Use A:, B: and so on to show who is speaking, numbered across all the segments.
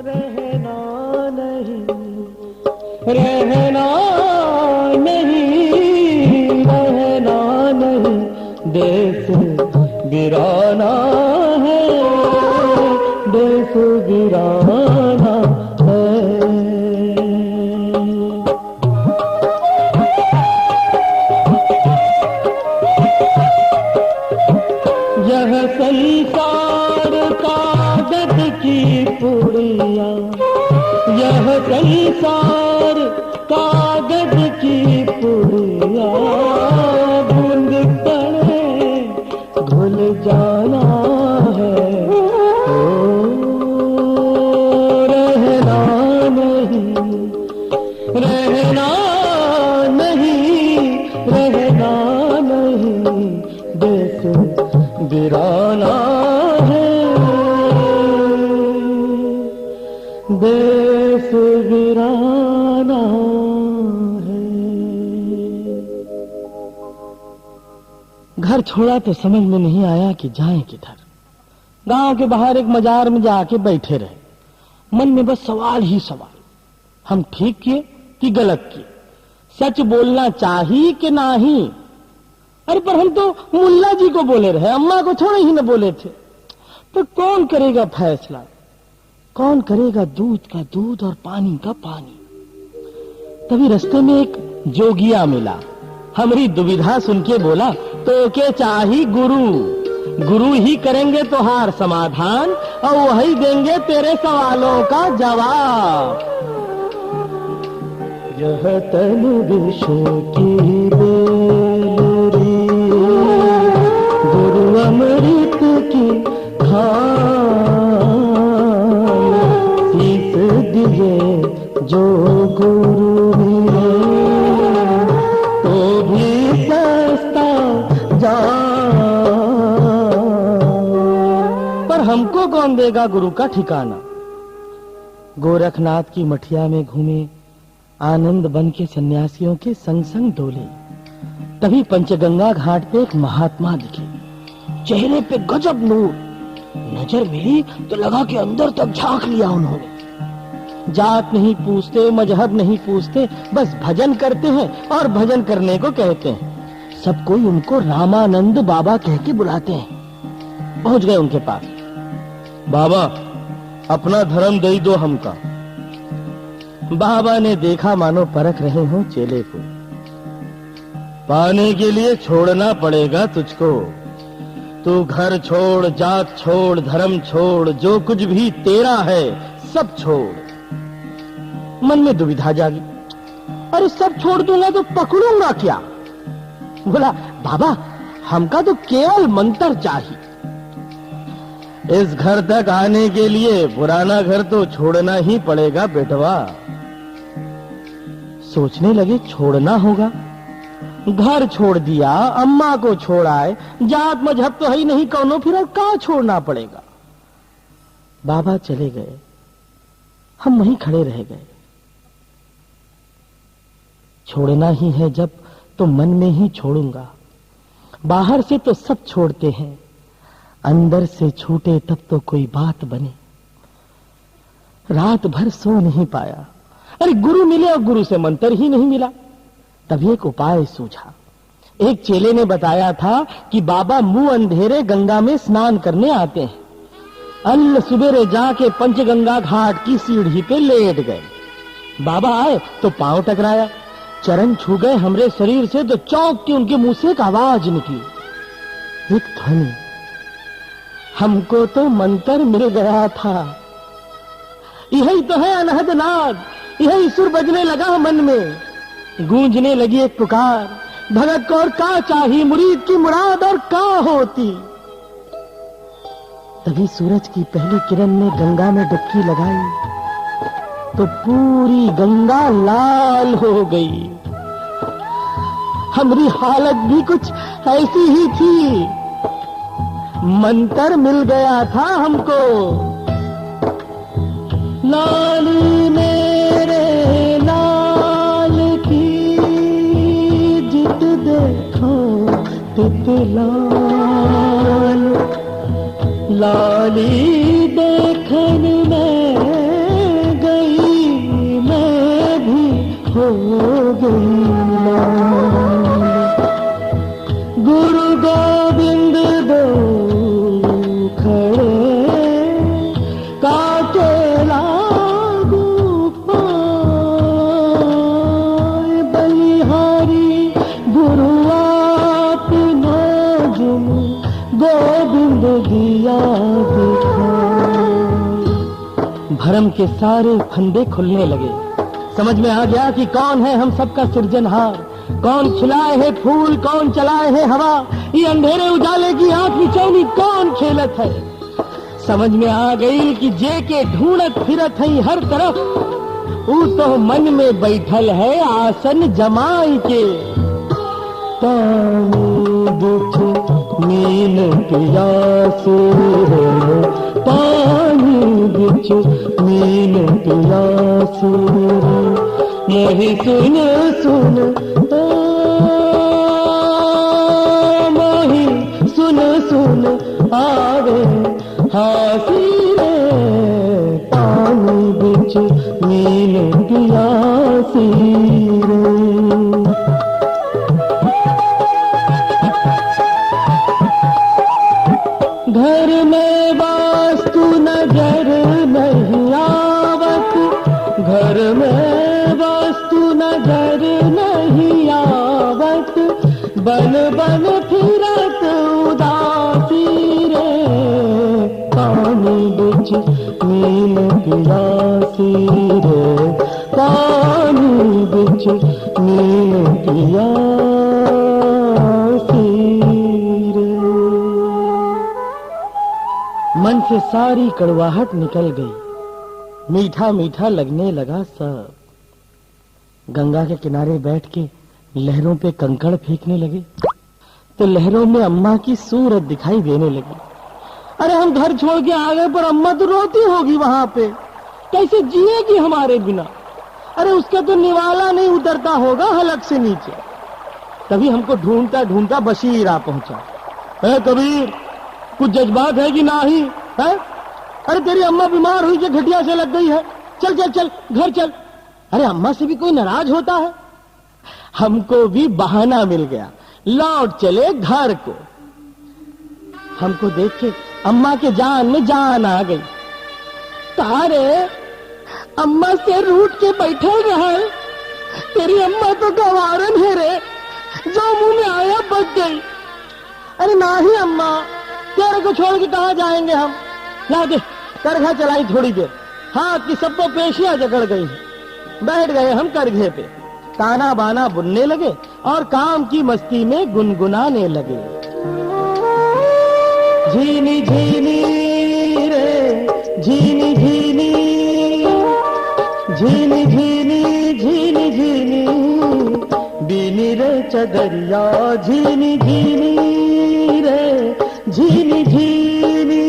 A: रहना नहीं, रहना नहीं, रहना नहीं, देश वीराना है, देश वीराना है। यह संसार कागज की पुड़िया, यह संसार कागज की पुड़िया, बूंद पड़े घुल जाना है। ओ रहना नहीं, रहना नहीं, रहना नहीं, देश वीराना है, देश वीराना है। घर छोड़ा तो समझ में नहीं आया कि जाएं किधर। गांव के बाहर एक मजार में जाके बैठे रहे। मन में बस सवाल ही सवाल, हम ठीक किए कि गलत किए, सच बोलना चाहिए कि नहीं। अरे पर हम तो मुल्ला जी को बोले रहे, अम्मा को थोड़े ही न बोले थे। तो कौन करेगा फैसला, कौन करेगा दूध का दूध और पानी का पानी। तभी रास्ते में एक जोगिया मिला, हमारी दुविधा सुन के बोला, तो के चाही गुरु, गुरु ही करेंगे तोहार समाधान और वही देंगे तेरे सवालों का जवाब। यह तन विश्व की बेलरी, गुरु अमृत की खान, शीस दिए जो गुरु मिले तो भी सस्ता जान। पर हमको कौन देगा गुरु का ठिकाना। गोरखनाथ की मठिया में घूमे, आनंद बन के सन्यासियों के संग संग डोले। तभी पंचगंगा घाट पे एक महात्मा दिखे, चेहरे पे गजब नूर। नजर मिली तो लगा कि अंदर तक झांक लिया उन्होंने। जात नहीं पूछते, मजहब नहीं पूछते, बस भजन करते हैं और भजन करने को कहते हैं। सब कोई उनको रामानंद बाबा कह के बुलाते हैं। पहुंच गए उनके पास। बाबा अपना धर्म दे दो हमका। बाबा ने देखा मानो परख रहे हो चेले को। पाने के लिए छोड़ना पड़ेगा तुझको। तू घर छोड़, जात छोड़, धर्म छोड़, जो कुछ भी तेरा है सब छोड़। मन में दुविधा जागी, अरे सब छोड़ दूंगा तो पकड़ूंगा क्या। बोला बाबा हमका तो केवल मंत्र चाहिए। इस घर तक आने के लिए पुराना घर तो छोड़ना ही पड़ेगा बेटवा। सोचने लगे छोड़ना होगा। घर छोड़ दिया, अम्मा को छोड़ाए, जात मजहब तो है ही नहीं कौनो, फिर अब कहाँ छोड़ना पड़ेगा। बाबा चले गए, हम वहीं खड़े रह गए। छोड़ना ही है जब तो मन में ही छोड़ूंगा। बाहर से तो सब छोड़ते हैं, अंदर से छूटे तब तो कोई बात बने। रात भर सो नहीं पाया। अरे गुरु मिले और गुरु से मंत्र ही नहीं मिला। तभी एक उपाय सूझा। एक चेले ने बताया था कि बाबा मुंह अंधेरे गंगा में स्नान करने आते हैं। अन्न सुबेरे जाके पंचगंगा घाट की सीढ़ी पे लेट गए। बाबा आए तो पांव टकराया, चरण छू गए हमरे शरीर से तो चौंक के उनके मुंह से एक आवाज निकली, एक ध्वनि। हमको तो मंत्र मिल गया था। यही तो है अनहद नाद, यही सुर बजने लगा मन में। गूंजने लगी एक पुकार, भगत को और का चाहिए, मुरीद की मुराद और का होती। तभी सूरज की पहली किरण ने गंगा में डुबकी लगाई तो पूरी गंगा लाल हो गई। हमारी हालत भी कुछ ऐसी ही थी। मंत्र मिल गया था हमको। लाल मेरे लाल की जित देखो तित लाल, लाली देखन में गई। गुरु गोविंद दो खड़े काटे लागू पाए। बलिहारी गुरु आपने जिन गोविंद दिया दिखाए। भरम के सारे फंदे खुलने लगे। समझ में आ गया कि कौन है हम सबका सृजनहार, कौन खिलाए है फूल, कौन चलाए है हवा, ये अंधेरे उजाले की आंख बिचौनी कौन खेलत है। समझ में आ गई कि जे के ढूंढत फिरत है हर तरफ, ऊ तो मन में बैठल है आसन जमाई के। पानी बुझ नील प्यासे, पानी बुझ नील प्यासे, मोहि सुन सुन मोहि सुन सुन आवे हासी रे। पानी बुझ नील प्यासी रे। घर में वास्तु नजर नहीं आवत, घर में वास्तु नजर नहीं आवत, बन बन फिरत उदासी रे। पानी बुझ नील प्यासी रे, पानी बुझ नील प्यासी रे। मन से सारी कड़वाहट निकल गई, मीठा मीठा लगने लगा सब। गंगा के किनारे बैठ के लहरों पे कंकड़ फेंकने लगे तो लहरों में अम्मा की सूरत दिखाई देने लगी। अरे हम घर छोड़ के आ गए पर अम्मा तो रोती होगी वहां पे, कैसे जिएगी हमारे बिना। अरे उसका तो निवाला नहीं उतरता होगा हलक से नीचे। तभी हमको ढूंढता ढूंढता बशीर आ पहुंचा। कबीर, कुछ जज्बात है कि नहीं है? अरे तेरी अम्मा बीमार हुई जो घटिया से लग गई है, चल चल चल घर चल। अरे अम्मा से भी कोई नाराज होता है? हमको भी बहाना मिल गया, लौट चले घर को। हमको देख के अम्मा के जान में जान आ गई। तारे अम्मा से रूठ के बैठे रहे, तेरी अम्मा तो गवारन है रे, जो मुंह में आया बच गई। अरे नहीं अम्मा, तेरे को छोड़ के कहां जाएंगे हम। ला दे करघा चलाई थोड़ी देर, हाथ की सबको पेशियां जकड़ गई। बैठ गए हम करघे पे, ताना बाना बुनने लगे और काम की मस्ती में गुनगुनाने लगे। झीनी झीनी रे झीनी झीनी, झीनी झीनी झीनी झीनी, बीनी रे चदरिया झीनी झीनी रे झीनी झीनी।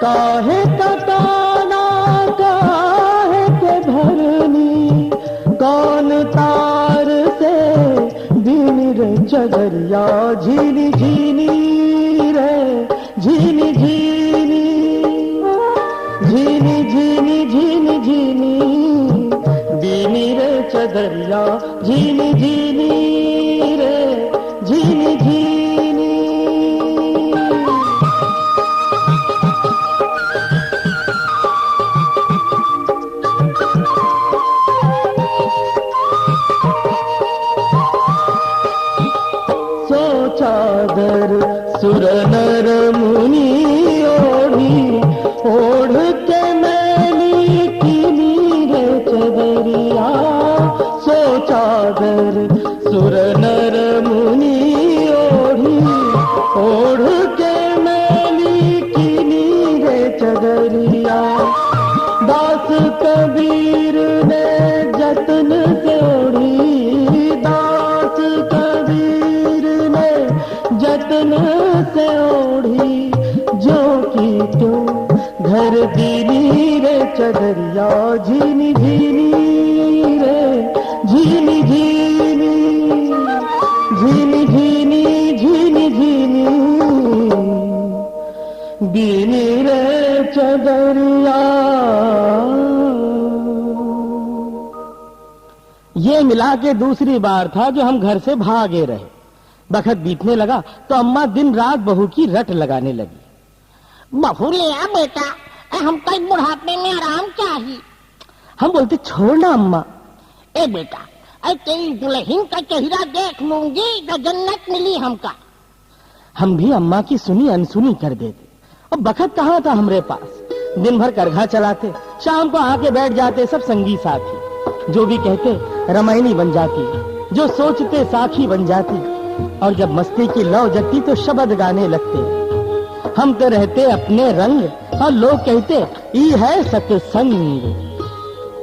A: काहे कटाना काहे के भरनी, कौन तार से बीनी रे चदरिया झीनी झीनी रे झीनी झीनी, झीनी झीनी झीनी झीनी, बीनी रे चदरिया झीनी झीनी रे झीनी झीनी। चादर सुर नर मुनि ओढ़ी, ओढ़ के मैली कीनी रे चदरिया। सो चादर सुर नर मुनि ओढ़ी, ओढ़ के मैली कीनी रे चदरिया। दास कबीर ने जतन से ओढ़ी, दास कबीर ने जतन से ओढ़ी, जो की तो घर दीनी रे चदरिया झीनी झीनी रे झीनी झीनी, झीनी झीनी झीनी झीनी, बीनी रे चदरिया ये मिला के दूसरी बार था जो हम घर से भागे रहे। वक्त बीतने लगा तो अम्मा दिन रात बहू की रट लगाने लगी।
B: बहू ले आ बेटा, हम कई बुढ़ापे में आराम चाहिए।
A: हम बोलते छोड़ ना अम्मा।
B: ए बेटा, तेरी दुल्हन का चेहरा देख लूंगी तो जन्नत मिली हमका।
A: हम भी अम्मा की सुनी अनसुनी कर देते। अब वक्त कहाँ था हमरे पास। दिन भर करघा चलाते, शाम को आके बैठ जाते सब संगी साथी। जो भी कहते रामायणी बन जाती, जो सोचते साखी बन जाती, और जब मस्ती की लौ जगती तो शब्द गाने लगते। हम तो रहते अपने रंग और लोग कहते ई है सत्संग।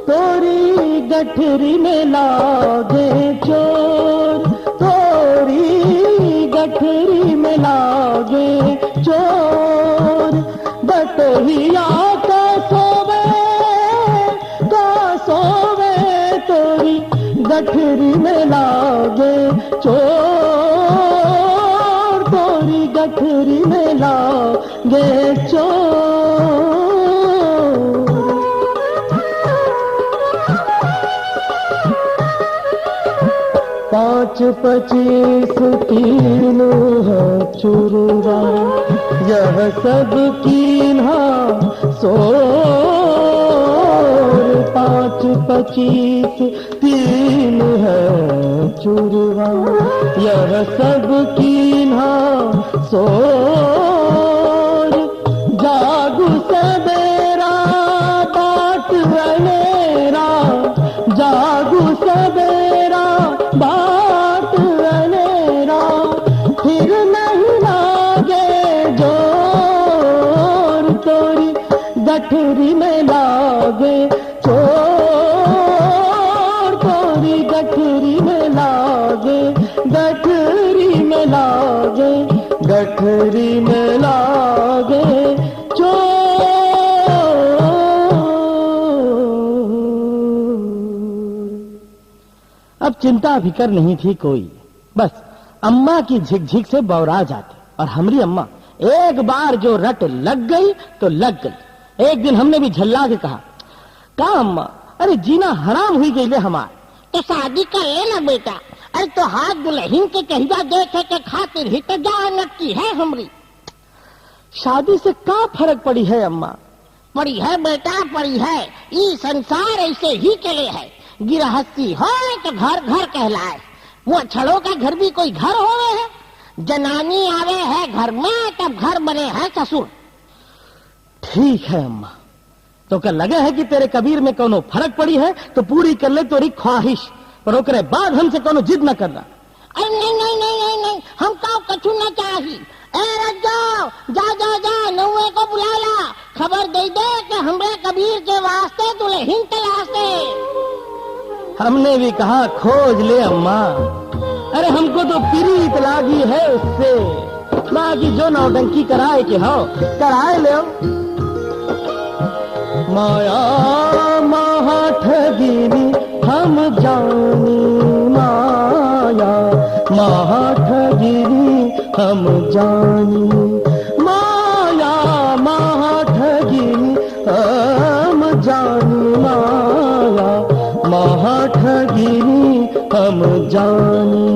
A: तोरी गठरी में लागे चोर, तोरी गठरी में लागे चोर, बटहिया का सोवे तोरी गठरी में लागे चोर, तोरी गठरी में लागे चोर। 5-25 तीन है चुरवा, यह सब कीन्हा सोर। 5-25 तीन है चुरवा, यह सब कीन्हा सोर। जागु सवेरा बाट अनेरा, जागु सवेरा बाट अनेरा, फिर नहीं लागे जोर, तोरी गठरी में लागे चोर, तोरी गठरी में लागे, गठरी में लागे, गठरी में लागे चोर। अब चिंता फिकर नहीं थी कोई, बस अम्मा की झिकझिक से बौरा जाते। और हमारी अम्मा एक बार जो रट लग गई तो लग गई। एक दिन हमने भी झल्ला के कहा, का अम्मा, अरे जीना हराम हुई गई ले हमार।
B: तो शादी कर ले ना बेटा। अरे तो हाथ दुल्हन के कहिया देखे के खातिर ही तो जानत की है हमरी।
A: शादी से क्या फर्क पड़ी है अम्मा?
B: पड़ी है बेटा, पड़ी है। ये संसार ऐसे ही चले है। गिरहस्ती हो तो घर घर कहलाए। वो छड़ों का घर भी कोई घर होवे है। जनानी आवे है घर में तब घर बने है ससुर।
A: ठीक है अम्मा, तो क्या लगे है कि तेरे कबीर में कोनो फर्क पड़ी है तो पूरी कर ले तोरी ख्वाहिश, पर ओकरे बाद हमसे कोनो जिद न करना।
B: अरे नहीं नहीं नहीं नहीं नहीं, हम का कछु न चाहिए। ए रज्जो, जा जा जा नौवे को बुला ला, खबर दे दे कि हमरे कबीर के वास्ते दुल्हन तलाश दे।
A: हमने भी कहा खोज ले अम्मा, अरे हमको तो पीरीत लागी है उससे, बाकी जो नौटंकी कराए के हो कराए ले। माया महा ठगिनी हम जानी, माया महा ठगिनी हम जानी, माया महा ठगिनी हम जानी, माया महा ठगिनी हम जानी।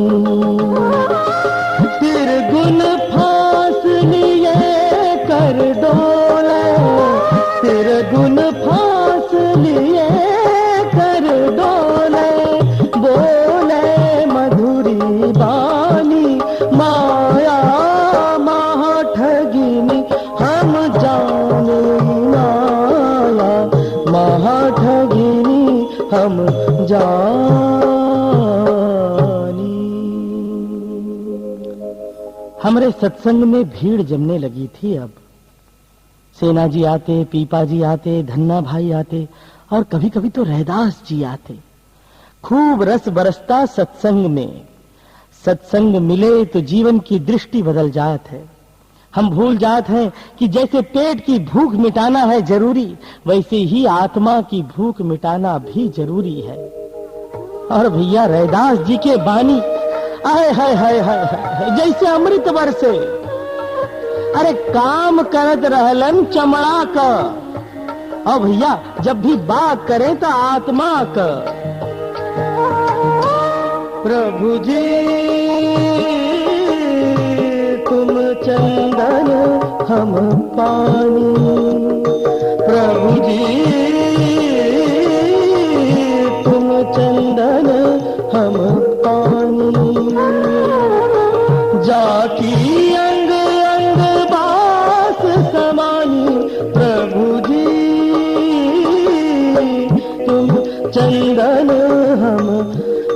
A: तिरगुन फांस लिए कर डोले, तिरगुन फांस लिए कर डोले, बोले मधुरी बानी, माया महा ठगिनी हम जाने, माया महा ठगिनी हम जानी। हमरे सत्संग में भीड़ जमने लगी थी। अब सेना जी आते, पीपा जी आते, धन्ना भाई आते, और कभी कभी तो रैदास जी आते। खूब रस बरसता सत्संग में। सत्संग मिले तो जीवन की दृष्टि बदल जात है। हम भूल जात हैं कि जैसे पेट की भूख मिटाना है जरूरी, वैसे ही आत्मा की भूख मिटाना भी जरूरी है। और भैया रैदास जी के बानी आए हाय हाय हाय जैसे अमृत बरसे। अरे काम करत रहलन चमड़ा का, और भैया जब भी बात करें तो आत्मा का। प्रभु जी तुम चंदन हम पानी, प्रभु जी तुम चंदन हम पानी, जाकी अंग अंग बास समानी, प्रभु जी तुम चंदन हम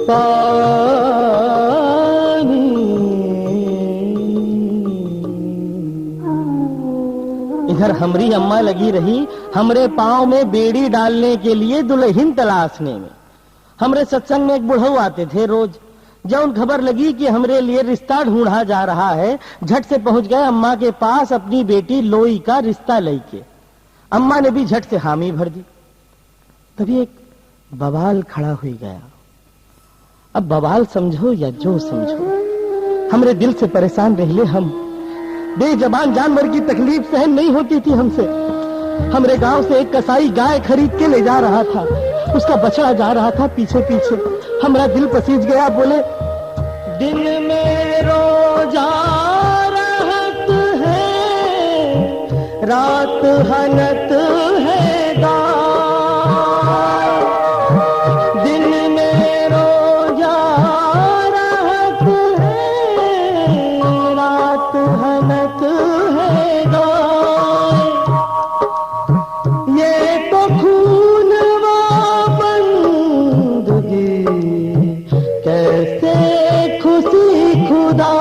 A: पानी। इधर हमरी अम्मा लगी रही हमरे पांव में बेड़ी डालने के लिए दुल्हन तलाशने में। हमरे सत्संग में एक बुढ़ऊ आते थे रोज। जब उन खबर लगी कि हमरे लिए रिश्ता ढूंढा जा रहा है, झट से पहुंच गए अम्मा के पास अपनी बेटी लोई का रिश्ता लेके। अम्मा ने भी झट से हामी भर दी। तभी एक बवाल खड़ा हो गया। अब बवाल समझो या जो समझो, हमरे दिल से परेशान रहले हम। बेजबान जानवर की तकलीफ सहन नहीं होती थी हमसे। हमरे गांव से एक कसाई गाय खरीद के ले जा रहा था, उसका बछड़ा जा रहा था पीछे पीछे। हमारा दिल पसीज गया। बोले दिन में रोजा रहत है, रात हनत है गाय, दिन में रोजा रहत है, रात हनत है गाय, ये तो खून कैसे खुशी खुदा।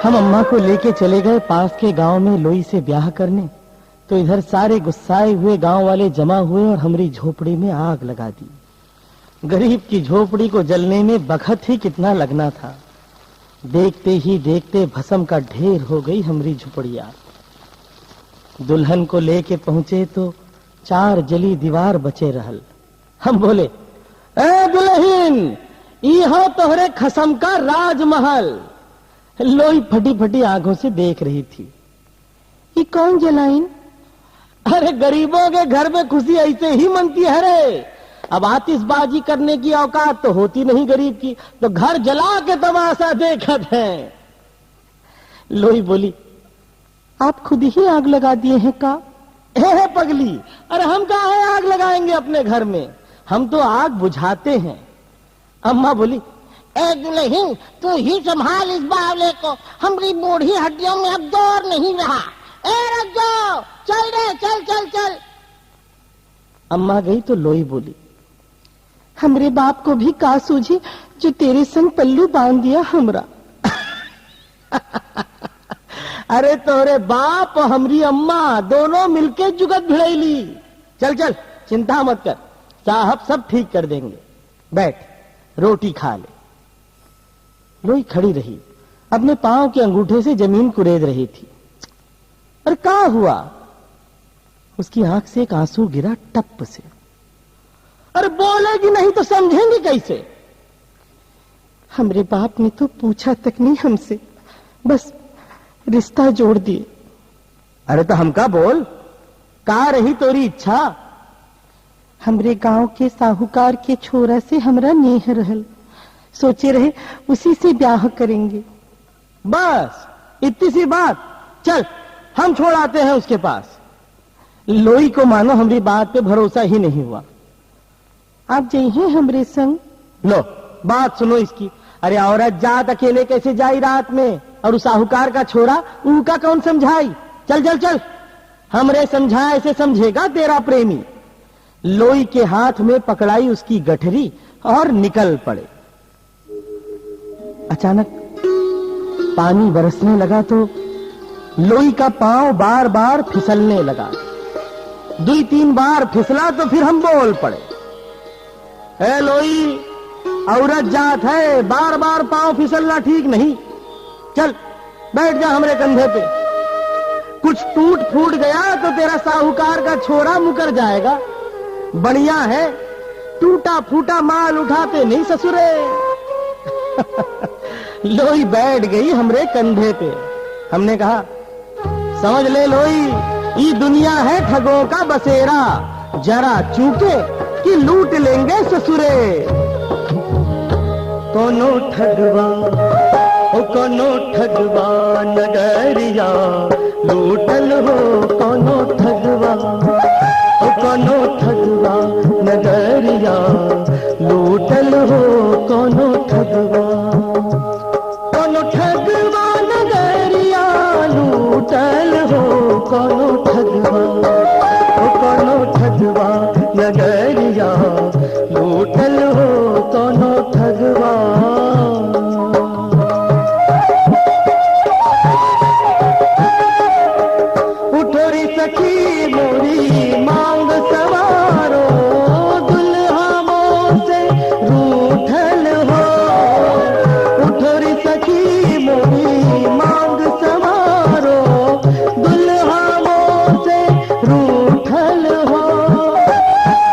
A: हम अम्मा को लेके चले गए पास के गांव में लोई से ब्याह करने। तो इधर सारे गुस्साए हुए गांव वाले जमा हुए और हमारी झोपड़ी में आग लगा दी। गरीब की झोपड़ी को जलने में बखत ही कितना लगना था। देखते ही देखते भस्म का ढेर हो गई हमारी झोपड़िया। दुल्हन को लेके पहुंचे तो 4 जली दीवार बचे रहल। हम बोले ए दुल्हन, ई हो तोहरे खसम का राजमहल। लोई फटी फटी आंखों से देख रही थी। ये कौन जलाइन? अरे गरीबों के घर में खुशी ऐसे ही मनती है रे। अब आतिशबाजी करने की औकात तो होती नहीं गरीब की, तो घर जला के तमाशा देखत है। लोई बोली आप खुद ही आग लगा दिए हैं का? हे पगली, अरे हम काहे आग लगाएंगे अपने घर में, हम तो आग बुझाते हैं। अम्मा बोली
B: ए दुल्हन, तू ही संभाल इस बावले को, हमारी बूढ़ी हड्डियों में अब दौर नहीं रहा। ए रुक जाओ, चल रे, चल चल चल।
A: अम्मा गई तो लोई बोली हमरे बाप को भी का सूझी जो तेरे संग पल्लू बांध दिया हमरा। अरे तोरे बाप और हमरी अम्मा दोनों मिलके जुगत भिड़ैली। चल चल, चिंता मत कर, साहब सब ठीक कर देंगे। बैठ, रोटी खा ले। लोई खड़ी रही, अपने पांव के अंगूठे से जमीन कुरेद रही थी। और क्या हुआ? उसकी आंख से एक आंसू गिरा टप से। अरे बोलेगी नहीं तो समझेंगे कैसे? हमरे बाप ने तो पूछा तक नहीं हमसे, बस रिश्ता जोड़ दिए। अरे तो हमका बोल, का रही तोरी इच्छा? हमरे गांव के साहूकार के छोरा से हमरा नेह रहल, सोचे रहे उसी से ब्याह करेंगे। बस इतनी सी बात, चल हम छोड़ आते हैं उसके पास। लोई को मानो हमारी बात पे भरोसा ही नहीं हुआ। आप जाइए हमरे संग। लो बात सुनो इसकी। अरे औरत जात अकेले कैसे जाई रात में, और उस साहूकार का छोरा उनका कौन समझाई? चल चल चल, हमरे समझाए से समझेगा तेरा प्रेमी। लोई के हाथ में पकड़ाई उसकी गठरी और निकल पड़े। अचानक पानी बरसने लगा तो लोई का पांव बार बार फिसलने लगा। 2-3 बार फिसला तो फिर हम बोल पड़े, ए लोई, औरत जात है, बार बार पांव फिसलना ठीक नहीं। चल बैठ जा हमरे कंधे पे। कुछ टूट फूट गया तो तेरा साहूकार का छोरा मुकर जाएगा। बढ़िया है, टूटा फूटा माल उठाते नहीं ससुरे। लोई बैठ गई हमरे कंधे पे। हमने कहा समझ ले लोई, ये दुनिया है ठगों का बसेरा, जरा चूके कि लूट लेंगे ससुरे। कोनो ठगवा ओ कोनो ठगवा नगरिया लूटल हो, कोनो ठगवा ओ कोनो ठगवा नगरिया लूटल हो, कोनो ठगवा। कोनो ठगवा नगरिया लूटल हो, कोनो ठगवा ओ कोनो ठगवा नगरिया लूटल हो, कोनो ठगवा। उठोरी सखी मोरी मांग सवारो, दुल्हा मोर से रूठल हो। उठोरी सखी मोरी मांग सवारो, दुल्हा मोर से रूठल हो।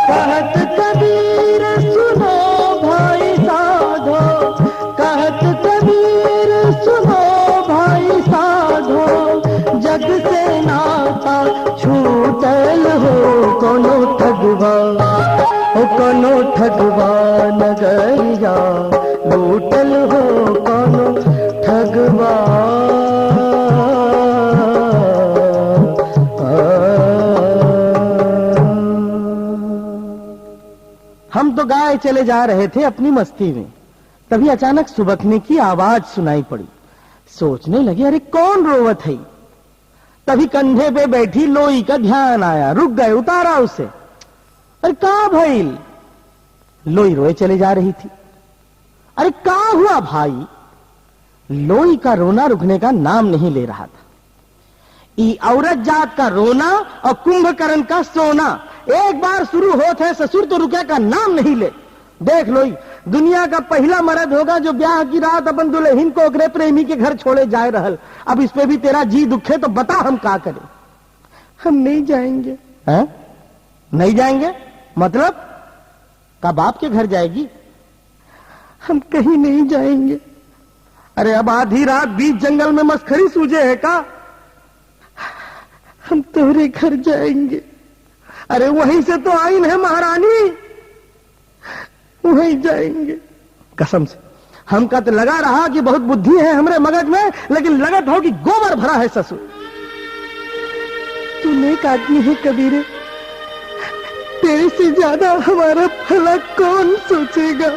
A: कहत कबीर सुनो भाई साधो, कहत कबीर सुनो भाई साधो, जग से नाता छूटल हो, कोनो ठगवा ओ कोनो ठगवा नगरिया लूटल हो, कोनो ठगवा। हम तो गाय चले जा रहे थे अपनी मस्ती में, तभी अचानक सुबकने की आवाज सुनाई पड़ी। सोचने लगे अरे कौन रोवत है। तभी कंधे पे बैठी लोई का ध्यान आया, रुक गए, उतारा उसे। अरे कहाँ भइल? लोई रोए चले जा रही थी। अरे कहाँ हुआ भाई? लोई का रोना रुकने का नाम नहीं ले रहा था। ई औरत जात का रोना और कुंभकर्ण का सोना एक बार शुरू होता है ससुर तो रुके का नाम नहीं ले। देख लोई, दुनिया का पहला मर्द होगा जो ब्याह की रात अपन दुल्हन को ओकरे प्रेमी के घर छोड़े जाए रहल। अब इस पे भी तेरा जी दुखे तो बता हम क्या करें? हम नहीं जाएंगे। हैं? नहीं जाएंगे मतलब का बाप के घर जाएगी? हम कहीं नहीं जाएंगे। अरे अब आधी रात बीच जंगल में मस्खरी सूझे है का? हम तुम्हारे घर जाएंगे। अरे वहीं से तो आईन है महारानी, वहीं जाएंगे। कसम से हमका तो लगा रहा कि बहुत बुद्धि है हमरे मगज में, लेकिन लगत हो कि गोबर भरा है ससुर। तू नेक आदमी है कबीरे, तेरे से ज्यादा हमारा भला कौन सोचेगा।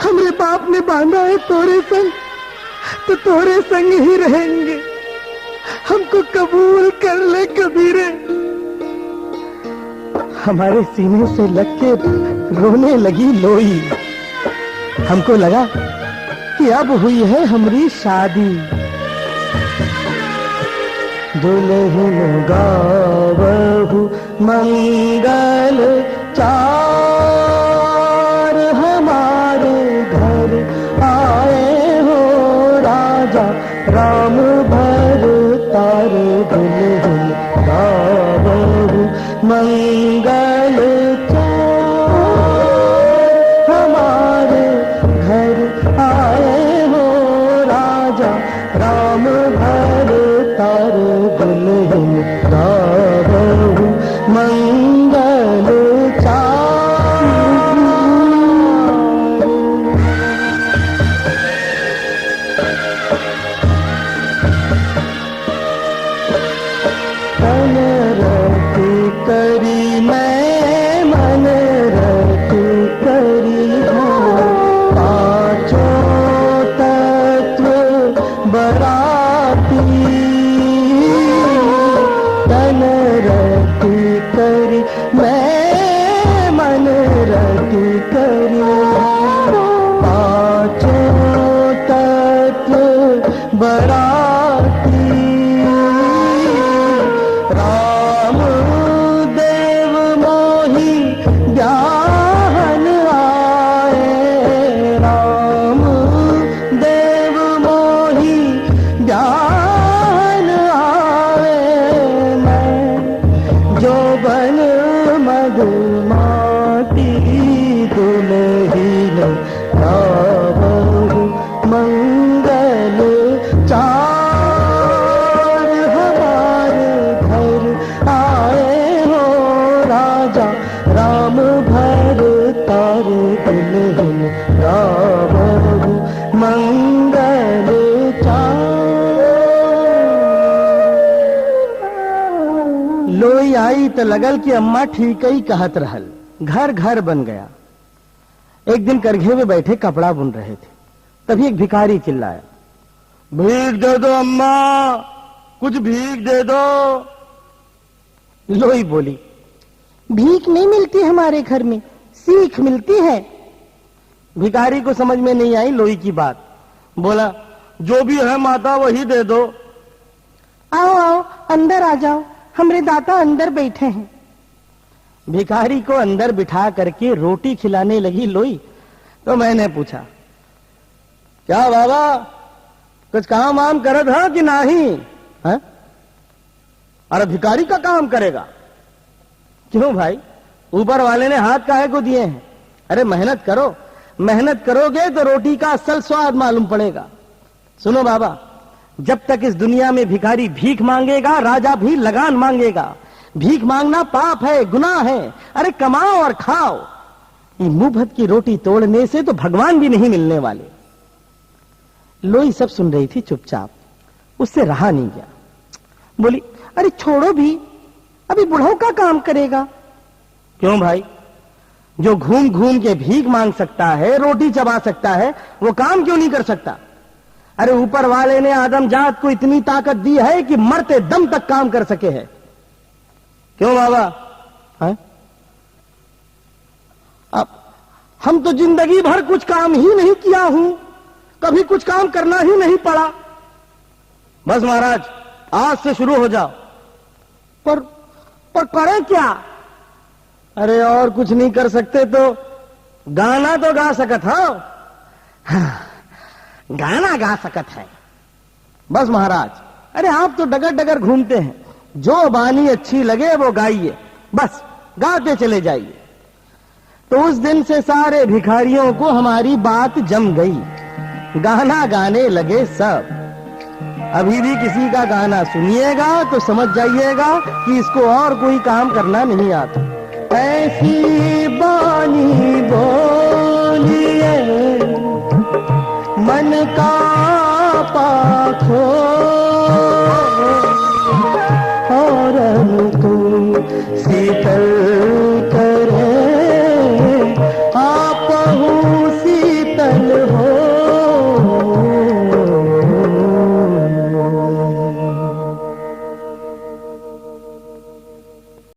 A: हमरे बाप ने बांधा है तोरे संग, तो तोरे संग ही रहेंगे। हमको कबूल कर ले कबीरे। हमारे सीने से लग के रोने लगी लोई। हमको लगा कि अब हुई है हमारी शादी। दुल्हन गावहु मंगल चार, हमारे घर आए हो राजा राम भर तार। दुल्हन गावहु मंगल चार, हमारे घर आए हो राजा राम भर तार। दुल्हन गावहु मंगल चार। तन रति करी मैं मन रति करी हूँ, पांचों तत्व बराती। तन रति करी मैं मन रति करी, पांचों तत्व बराती। राम देव मोहि ब्याहन आए, राम देव मोहि ब्याहन आए। मैं लोई आई तो लगल कि अम्मा ठीक ही कहत रहल। घर घर बन गया। एक दिन करघे में बैठे कपड़ा बुन रहे थे, तभी एक भिखारी चिल्लाया, भीख दे दो अम्मा, कुछ भीख दे दो। लोई बोली, भीख नहीं मिलती हमारे घर में, सीख मिलती है। भिखारी को समझ में नहीं आई लोई की बात। बोला, जो भी है माता वही दे दो। आओ आओ अंदर आ जाओ, हमरे दाता अंदर बैठे हैं। भिखारी को अंदर बिठा करके रोटी खिलाने लगी लोई। तो मैंने पूछा, क्या बाबा कुछ काम वाम करत है कि नहीं है? अरे भिखारी का काम करेगा? क्यों भाई, ऊपर वाले ने हाथ काहे को दिए हैं? अरे मेहनत करो, मेहनत करोगे तो रोटी का असल स्वाद मालूम पड़ेगा। सुनो बाबा, जब तक इस दुनिया में भिखारी भीख मांगेगा, राजा भी लगान मांगेगा। भीख मांगना पाप है, गुनाह है। अरे कमाओ और खाओ। ये मुंह भर की रोटी तोड़ने से तो भगवान भी नहीं मिलने वाले। लोई सब सुन रही थी चुपचाप, उससे रहा नहीं गया। बोली, अरे छोड़ो भी, अभी बुढ़ऊ का काम करेगा। क्यों भाई, जो घूम घूम के भीख मांग सकता है, रोटी चबा सकता है, वो काम क्यों नहीं कर सकता? अरे ऊपर वाले ने आदम जात को इतनी ताकत दी है कि मरते दम तक काम कर सके है। क्यों बाबा है? अब हम तो जिंदगी भर कुछ काम ही नहीं किया हूं, कभी कुछ काम करना ही नहीं पड़ा। बस महाराज, आज से शुरू हो जाओ। पर करें क्या? अरे और कुछ नहीं कर सकते तो गाना तो गा सकत हो। गाना गा सकत है। बस महाराज, अरे आप तो डगर डगर घूमते हैं, जो बानी अच्छी लगे वो गाइए, बस गाते चले जाइए। तो उस दिन से सारे भिखारियों को हमारी बात जम गई, गाना गाने लगे सब। अभी भी किसी का गाना सुनिएगा तो समझ जाइएगा कि इसको और कोई काम करना नहीं आता। ऐसी बानी बोलिए मन का पाखो